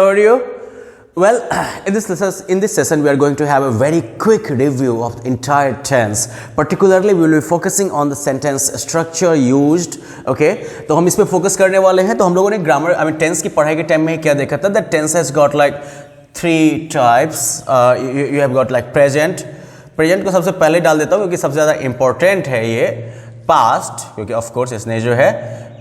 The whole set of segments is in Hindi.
How are you? Well, in this session, we are going to have a very quick review of the entire tense. Particularly, we will be focusing on the sentence structure used. Okay, तो हम इस पे फोकस करने वाले हैं. तो हम लोगों ने ग्रामर टेंस की पढ़ाई के टाइम में क्या देखा था? That tense has got like 3 types. You have got like present. Present को सबसे पहले डाल देता हूँ क्योंकि सबसे ज़्यादा इंपॉर्टेंट है ये. पास्ट, क्योंकि ऑफ कोर्स इसने जो है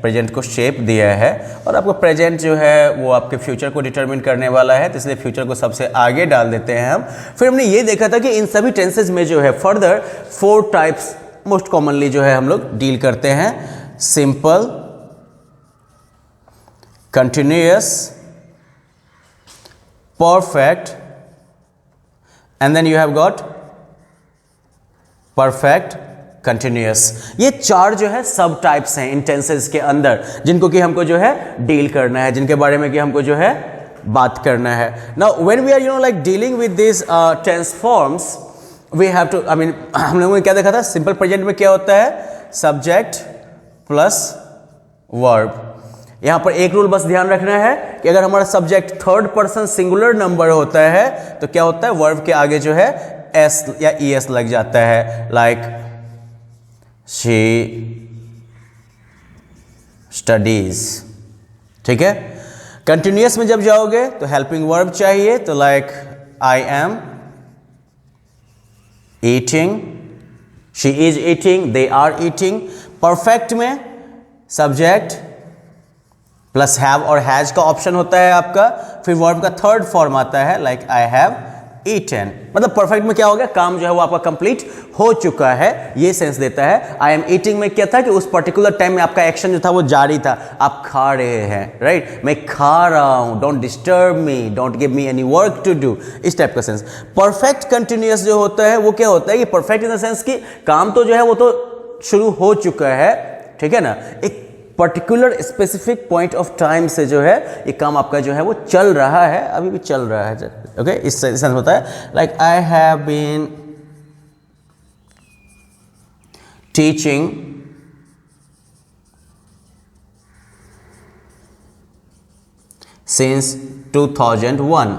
प्रेजेंट को शेप दिया है और आपको प्रेजेंट जो है वो आपके फ्यूचर को डिटरमिन करने वाला है, तो इसलिए फ्यूचर को सबसे आगे डाल देते हैं हम. फिर हमने ये देखा था कि इन सभी टेंसेज में जो है फर्दर 4 टाइप्स मोस्ट कॉमनली जो है हम लोग डील करते हैं. Simple, continuous, perfect and then you have got perfect continuous. ये 4 जो है सब टाइप्स हैं इन टेंसेस के अंदर, जिनको कि हमको जो है डील करना है, जिनके बारे में कि हमको जो है बात करना है. Now when we are like dealing with this tense forms, we have to हम लोगों ने क्या देखा था? सिंपल प्रेजेंट में क्या होता है? Subject plus verb. यहां पर एक रूल बस ध्यान रखना है कि अगर हमारा subject third person singular number होता है तो क्या होता है? वर्ब के आगे जो है एस या ईएस लग जाता है. Like she studies. ठीक है. कंटिन्यूअस में जब जाओगे तो हेल्पिंग वर्ब चाहिए, तो like I am eating, she is eating, they are eating. Perfect में सब्जेक्ट प्लस हैव और हैज का ऑप्शन होता है आपका. फिर वर्ब का थर्ड फॉर्म आता है लाइक आई हैव ईटन. मतलब परफेक्ट में क्या हो गया? काम जो है वो आपका कंप्लीट हो चुका है, ये सेंस देता है. आई एम ईटिंग में क्या था कि उस पर्टिकुलर टाइम में आपका एक्शन जो था वो जारी था, आप खा रहे हैं, राइट? मैं खा रहा हूं, don't disturb me, don't give me any work to do, इस टाइप का सेंस. परफेक्ट कंटिन्यूअस जो होता है वो क्या होता है? कि परफेक्ट इन द सेंस कि काम तो जो है वो तो शुरू हो चुका है, ठीक है ना, एक particular specific point of time से जो है ये काम आपका जो है वो चल रहा है, अभी भी चल रहा है. ओके, इस सेंस होता है like I have been teaching since 2001.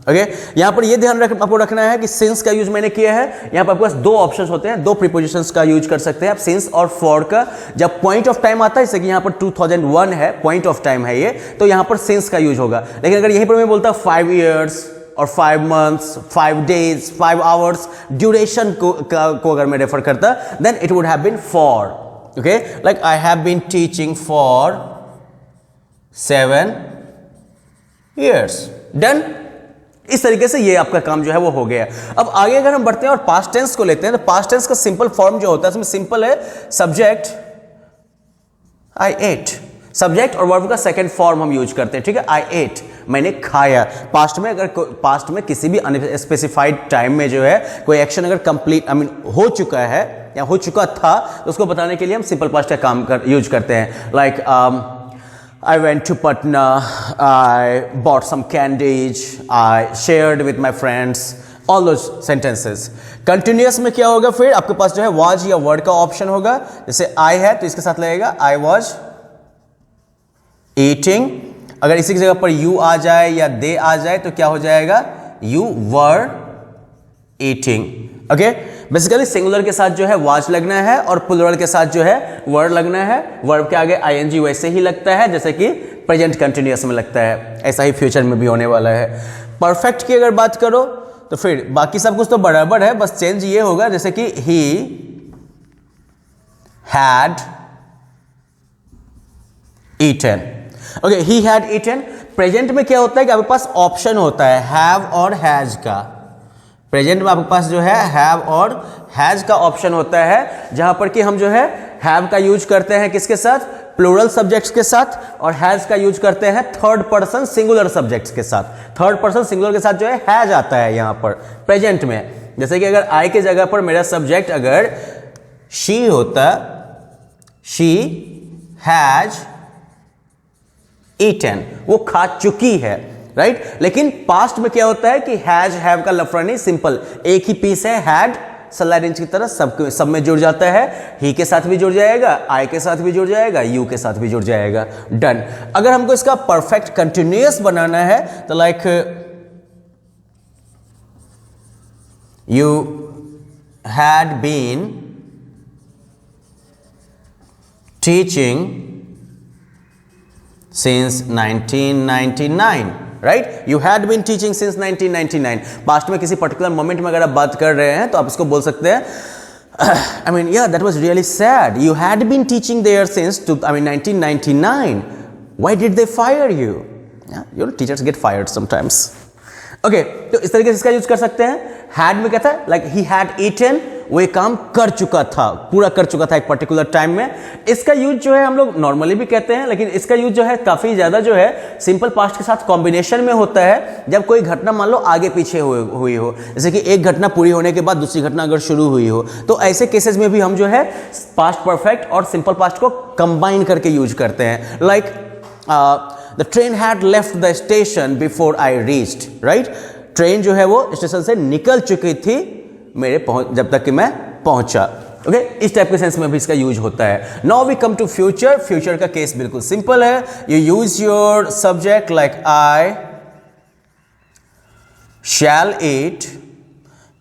Okay, यहां पर यह ध्यान आपको रखना है कि सिंस का यूज मैंने किया है. यहां पर आपके पास 2 ऑप्शंस होते हैं, 2 प्रीपोजिशंस का यूज कर सकते हैं आप, सिंस और फॉर का. जब पॉइंट ऑफ टाइम आता है, जैसे कि यहां पर 2001 है, पॉइंट ऑफ टाइम है ये, तो यहां पर सिंस का यूज होगा. लेकिन अगर यहीं पर मैं बोलता 5 years और 5 months, 5 days, 5 hours ड्यूरेशन को अगर मैं रेफर करता, then it would have been for. Okay, like I have been teaching for 7 years. Done. इस तरीके से ये आपका काम जो है वो हो गया. अब आगे अगर हम बढ़ते हैं और पास्ट टेंस को लेते हैं, तो पास्ट टेंस का सिंपल फॉर्म जो होता है उसमें सिंपल है सब्जेक्ट आई एट. सब्जेक्ट और वर्ब का सेकंड फॉर्म हम यूज करते हैं. ठीक है, आई एट, मैंने खाया. पास्ट में अगर पास्ट में किसी भी अनस्पेसिफाइड टाइम में जो है कोई एक्शन अगर कंप्लीट हो चुका है या हो चुका था, तो उसको बताने के लिए हम सिंपल पास्ट का काम यूज करते हैं. Like I went to Patna, I bought some candies, I shared with my friends, all those sentences. Continuous में क्या होगा? फिर आपके पास जो है was या word का ऑप्शन होगा. जैसे I है तो इसके साथ लगेगा I was eating. अगर इसी की जगह पर you आ जाए या they आ जाए तो क्या हो जाएगा? You were eating. Okay, basically singular के साथ जो है वाज लगना है और प्लूरल के साथ जो है वर्ड लगना है. वर्ब के आगे आईएनजी वैसे ही लगता है जैसे कि प्रेजेंट कंटिन्यूअस में लगता है, ऐसा ही फ्यूचर में भी होने वाला है. परफेक्ट की अगर बात करो तो फिर बाकी सब कुछ तो बराबर है, बस चेंज ये होगा जैसे कि he had eaten. Okay, he had eaten. Present में क्या होता है कि आपके पास ऑप्शन होता है हैव और हैज का. प्रेजेंट में आपके पास जो है हैव और हैज का ऑप्शन होता है, जहां पर कि हम जो है हैव का यूज करते हैं किसके साथ? प्लूरल सब्जेक्ट्स के साथ, और हैज का यूज करते हैं थर्ड पर्सन सिंगुलर सब्जेक्ट्स के साथ. थर्ड पर्सन सिंगुलर के साथ जो है हैज आता है यहां पर प्रेजेंट में. जैसे कि अगर आई के जगह पर मेरा सब्जेक्ट अगर शी होता, शी हैज ईटन, वो खा चुकी है, राइट? लेकिन पास्ट में क्या होता है कि हैज हैव का लफड़ा नहीं, सिंपल एक ही पीस है, हैड सलाइडेंस की तरह सब में जुड़ जाता है। ही के साथ भी जुड़ जाएगा, आई के साथ भी जुड़ जाएगा, यू के साथ भी जुड़ जाएगा। डन। अगर हमको इसका परफेक्ट कंटिन्यूअस बनाना है तो like you had been teaching since 1999, right? You had been teaching since 1999. Past में किसी पर्टिकुलर मोमेंट में अगर आप बात कर रहे हैं तो आप इसको बोल सकते हैं I mean, yeah, that was really sad. You had been teaching there since 1999. Why did they fire you? Yeah, you know, teachers get fired sometimes. Okay, तो इस तरीके से इसका यूज कर सकते हैं। had में क्या था? Like he had eaten, वो एक काम कर चुका था, पूरा कर चुका था एक पर्टिकुलर टाइम में। इसका यूज जो है हम लोग नॉर्मली भी कहते हैं, लेकिन इसका यूज जो है काफी ज्यादा जो है सिंपल पास्ट के साथ कॉम्बिनेशन में होता है जब कोई घटना मान लो आगे पीछे हुई हो, जैसे कि एक घटना पूरी होने के बाद दूसरी घटना अगर शुरू हुई हो, तो ऐसे केसेस में भी हम जो है पास्ट परफेक्ट और सिंपल पास्ट को कंबाइन करके यूज करते हैं। Like the train had left the station before I reached, right? Train जो है वो स्टेशन से निकल चुकी थी जब तक कि मैं पहुंचा। ओके, इस टाइप के सेंस में भी इसका यूज होता है। Now we come to future. Future का केस बिल्कुल सिंपल है। You use your subject like I shall eat,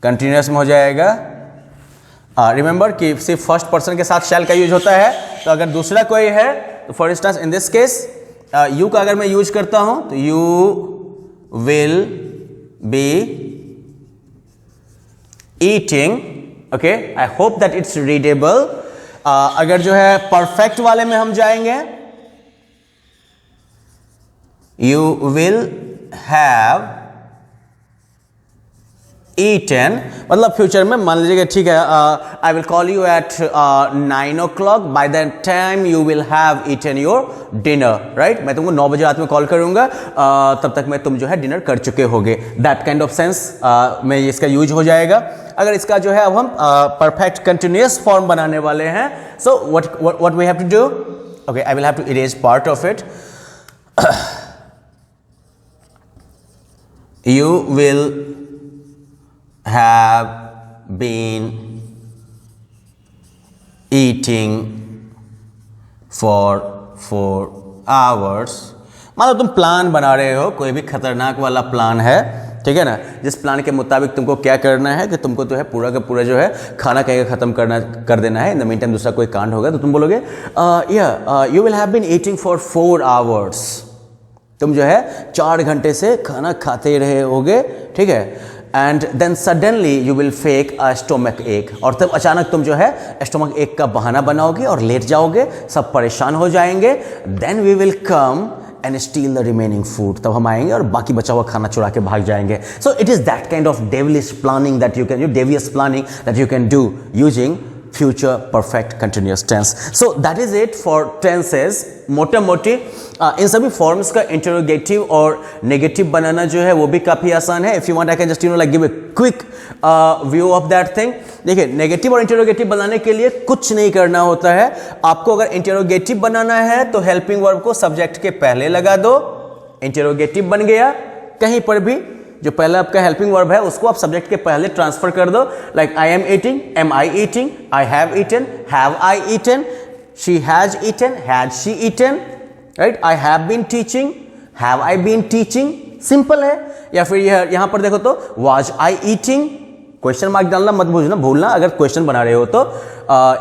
continuous में हो जाएगा। रिमेंबर कि सिर्फ फर्स्ट पर्सन के साथ शैल का यूज होता है, तो अगर दूसरा कोई है तो for instance in this case you का अगर मैं यूज करता हूं तो you will B eating. Okay, I hope that it's readable. अगर जो है परफेक्ट वाले में हम जाएंगे, you will have eaten, मतलब फ्यूचर में मान लीजिएगा, ठीक है, I will call you at 9 o'clock, by that time you will have eaten your dinner, right? मैं तुमको 9 बजे रात में कॉल करूंगा, तब तक मैं तुम जो है डिनर कर चुके होगे। दैट काइंड ऑफ सेंस में इसका यूज हो जाएगा। अगर इसका जो है अब हम परफेक्ट कंटिन्यूअस फॉर्म बनाने वाले हैं, so what we have to do, okay, I will have to erase part of it. You will have been eating for 4 hours। मतलब तुम प्लान बना रहे हो, कोई भी खतरनाक वाला प्लान है, ठीक है ना, जिस प्लान के मुताबिक तुमको क्या करना है कि तुमको तो है पूरा का पूरा जो है खाना कहीं खत्म कर देना है। इन द मीन टाइम दूसरा कोई कांड होगा तो तुम बोलोगे you will have been eating for 4 hours। तुम जो है 4 घंटे से खाना खाते रहे होगे, ठीक है। And then suddenly you will fake a stomach ache, और तब अचानक तुम जो है स्टोमक एक का बहाना बनाओगे और लेट जाओगे, सब परेशान हो जाएंगे। Then we will come and steal the remaining food, तब हम आएंगे और बाकी बचा हुआ खाना चुरा के भाग जाएंगे। So it is that kind of devilish planning that you can, Davies planning that you can do using future perfect continuous tense. So that is it for tenses. मोटे मोटी इन सभी फॉर्म्स का इंटरोगेटिव और नेगेटिव बनाना जो है वो भी काफी आसान है। If you want I can just like give a quick view of that thing. देखिए, नेगेटिव और इंटरोगेटिव बनाने के लिए कुछ नहीं करना होता है। आपको अगर इंटरोगेटिव बनाना है तो हेल्पिंग वर्ब को सब्जेक्ट के पहले लगा दो, इंटरोगेटिव बन गया। कहीं पर भी जो पहला आपका हेल्पिंग वर्ब है उसको आप सब्जेक्ट के पहले ट्रांसफर कर दो, like I am eating, am I eating, I have eaten, have I eaten, she has eaten, had she eaten, right? I have been teaching, have I been teaching, simple है। या फिर यहां पर देखो तो was I eating, question mark डालना मत भूलना अगर क्वेश्चन बना रहे हो तो।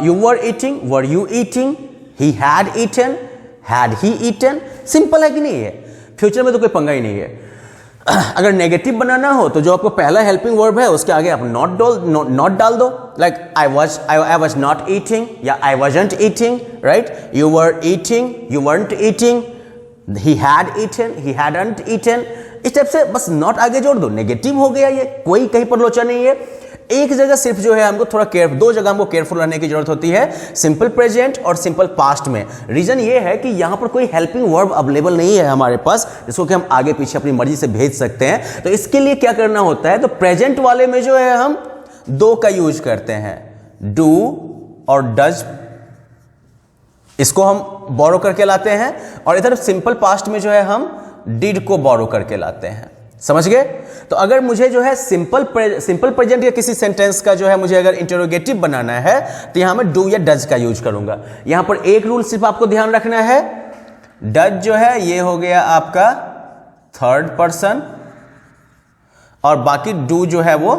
You were eating, were you eating, he had eaten, had he eaten, simple है कि नहीं है? फ्यूचर में तो कोई पंगा ही नहीं है। अगर नेगेटिव बनाना हो तो जो आपको पहला हेल्पिंग वर्ब है उसके आगे आप नॉट डाल दो, like I was not eating या I wasn't eating, right? You were eating, you weren't eating, he had eaten, he hadn't eaten, इस टाइप से बस नॉट आगे जोड़ दो, नेगेटिव हो गया। ये कोई कहीं पर लोचा नहीं है। एक जगह सिर्फ जो है हमको थोड़ा दो जगह हमको केयरफुल रहने की जरूरत होती है, सिंपल प्रेजेंट और सिंपल पास्ट में। रीजन ये है कि यहां पर कोई हेल्पिंग वर्ब अवेलेबल नहीं है हमारे पास जिसको कि हम आगे पीछे अपनी मर्जी से भेज सकते हैं। तो इसके लिए क्या करना होता है, तो प्रेजेंट वाले में जो है हम 2 का यूज करते हैं, डू और डज, इसको हम बोरो करके लाते हैं। और इधर सिंपल पास्ट में जो है हम डिड को बोरो करके लाते हैं। समझ गए? तो अगर मुझे जो है सिंपल प्रेजेंट या किसी सेंटेंस का जो है मुझे अगर इंटरोगेटिव बनाना है तो यहां मैं डू या डज का यूज करूंगा। यहां पर एक रूल सिर्फ आपको ध्यान रखना है, डज जो है ये हो गया आपका थर्ड पर्सन और बाकी डू जो है वो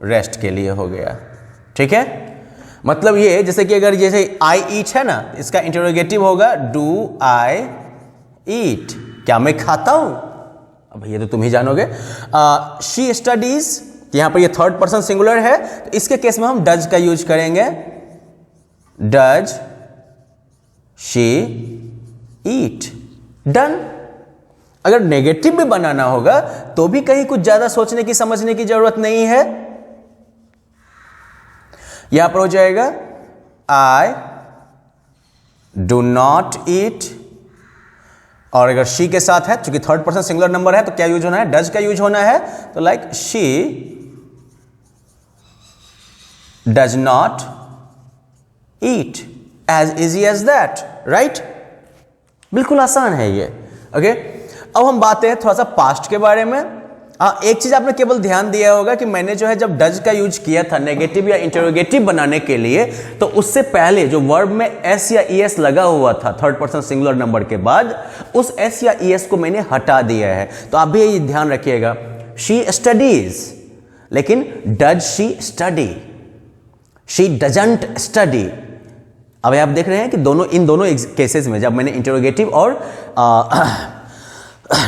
रेस्ट के लिए हो गया। ठीक है, मतलब ये जैसे कि अगर जैसे आई ईट है ना, इसका इंटरोगेटिव होगा डू आई ईट, क्या मैं खाता हूं? अब ये तो तुम ही जानोगे। शी स्टडीज, यहां पर ये थर्ड पर्सन सिंगुलर है तो इसके केस में हम डज का यूज करेंगे, डज शी ईट, डन। अगर नेगेटिव भी बनाना होगा तो भी कहीं कुछ ज्यादा सोचने की समझने की जरूरत नहीं है। यहां पर हो जाएगा आई डू नॉट ईट, और अगर शी के साथ है, चूंकि थर्ड पर्सन सिंगुलर नंबर है तो क्या यूज होना है? डज का यूज होना है। तो like she does not eat, as easy as that, right? बिल्कुल आसान है ये। ओके, अब हम बात है थोड़ा सा पास्ट के बारे में। एक चीज आपने केवल ध्यान दिया होगा कि मैंने जो है जब डज का यूज किया था नेगेटिव या इंटरोगेटिव बनाने के लिए, तो उससे पहले जो वर्ब में एस या ईएस लगा हुआ था थर्ड पर्सन सिंगुलर नंबर के बाद, उस एस या ईएस को मैंने हटा दिया है। तो आप भी ये ध्यान रखिएगा, शी स्टडीज, लेकिन does she study, she doesn't study. अब आप देख रहे हैं कि इन दोनों केसेस में जब मैंने इंटरोगेटिव और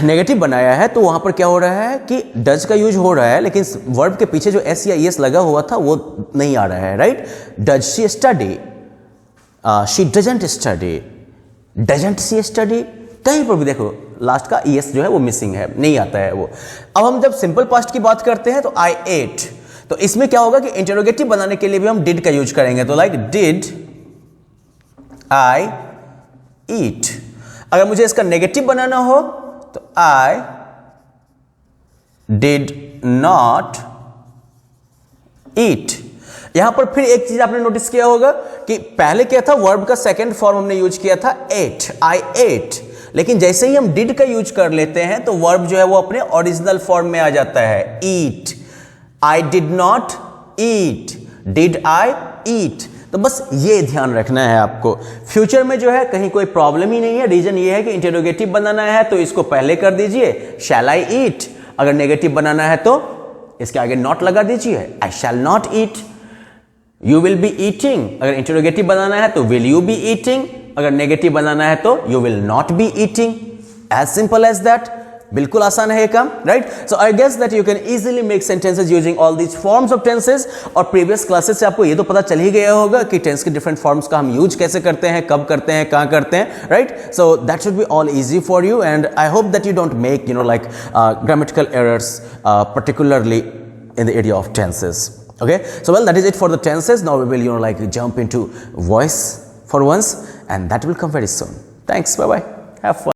नेगेटिव बनाया है तो वहां पर क्या हो रहा है कि डज का यूज हो रहा है, लेकिन वर्ब के पीछे जो एस या ईएस लगा हुआ था वो नहीं आ रहा है, right? Does she study, she doesn't study, doesn't she study, कहीं पर भी देखो लास्ट का ईएस जो है वो मिसिंग है, नहीं आता है वो। अब हम जब सिंपल पास्ट की बात करते हैं तो आई एट, तो इसमें क्या होगा कि इंटरोगेटिव बनाने के लिए भी हम डिड का यूज करेंगे। तो लाइक डिड आई ईट। अगर मुझे इसका नेगेटिव बनाना हो तो आई डिड नॉट ईट। यहां पर फिर एक चीज आपने नोटिस किया होगा कि पहले क्या था, वर्ब का सेकंड फॉर्म हमने यूज किया था एट, आई एट, लेकिन जैसे ही हम डिड का यूज कर लेते हैं तो वर्ब जो है वो अपने ओरिजिनल फॉर्म में आ जाता है, eat. I did not eat, did I eat. तो बस ये ध्यान रखना है आपको। फ्यूचर में जो है कहीं कोई प्रॉब्लम ही नहीं है। रीजन ये है कि इंटरोगेटिव बनाना है तो इसको पहले कर दीजिए, शैल आई ईट। अगर नेगेटिव बनाना है तो इसके आगे नॉट लगा दीजिए, I shall not eat. You will be eating, अगर इंटरोगेटिव बनाना है तो विल यू बी ईटिंग, अगर नेगेटिव बनाना है तो you will not be eating. As simple as that. बिल्कुल आसान है ये काम, right? So I guess that you can easily make sentences using all these forms of tenses. और प्रीवियस क्लासेस से आपको ये तो पता चल ही गया होगा कि टेंस के डिफरेंट फॉर्म्स का हम यूज कैसे करते हैं, कब करते हैं, कहां करते हैं, right? So that should be all easy for you and I hope that you don't make like grammatical errors particularly in the area of tenses. Okay, so well, that is it for the tenses. Now we will like jump into voice for once, and that will come very soon. Thanks, bye bye, have fun.